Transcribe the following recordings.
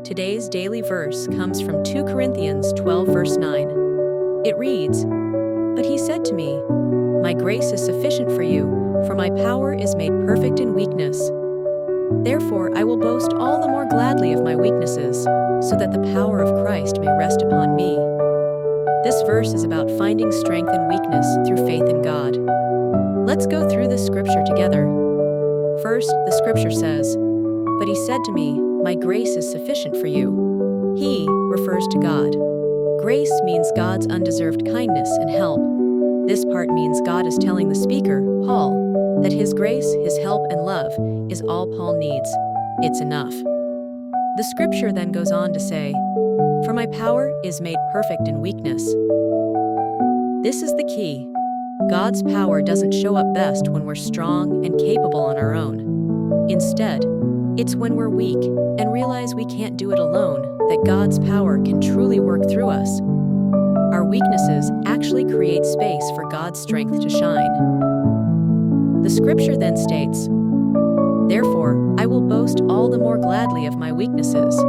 Today's daily verse comes from 2 Corinthians 12, verse 9. It reads, "But he said to me, 'My grace is sufficient for you, for my power is made perfect in weakness.' Therefore I will boast all the more gladly of my weaknesses, so that the power of Christ may rest upon me." This verse is about finding strength in weakness through faith in God. Let's go through this scripture together. First, the scripture says, "But he said to me, 'My grace is sufficient for you.'" He refers to God. Grace means God's undeserved kindness and help. This part means God is telling the speaker, Paul, that his grace, his help, and love is all Paul needs. It's enough. The scripture then goes on to say, "For my power is made perfect in weakness." This is the key. God's power doesn't show up best when we're strong and capable on our own. Instead, it's when we're weak and realize we can't do it alone that God's power can truly work through us. Our weaknesses actually create space for God's strength to shine. The scripture then states, "Therefore, I will boast all the more gladly of my weaknesses."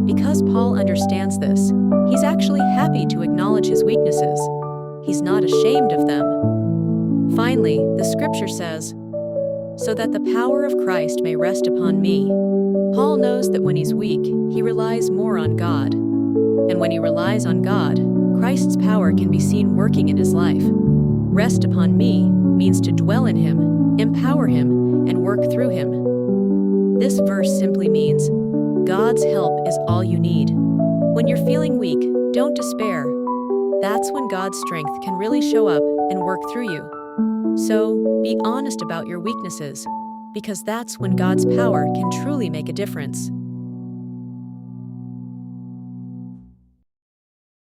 Because Paul understands this, he's actually happy to acknowledge his weaknesses. He's not ashamed of them. Finally, the scripture says, "So that the power of Christ may rest upon me." Paul knows that when he's weak, he relies more on God. And when he relies on God, Christ's power can be seen working in his life. Rest upon me means to dwell in him, empower him, and work through him. This verse simply means, God's help is all you need. When you're feeling weak, don't despair. That's when God's strength can really show up and work through you. So, be honest about your weaknesses, because that's when God's power can truly make a difference.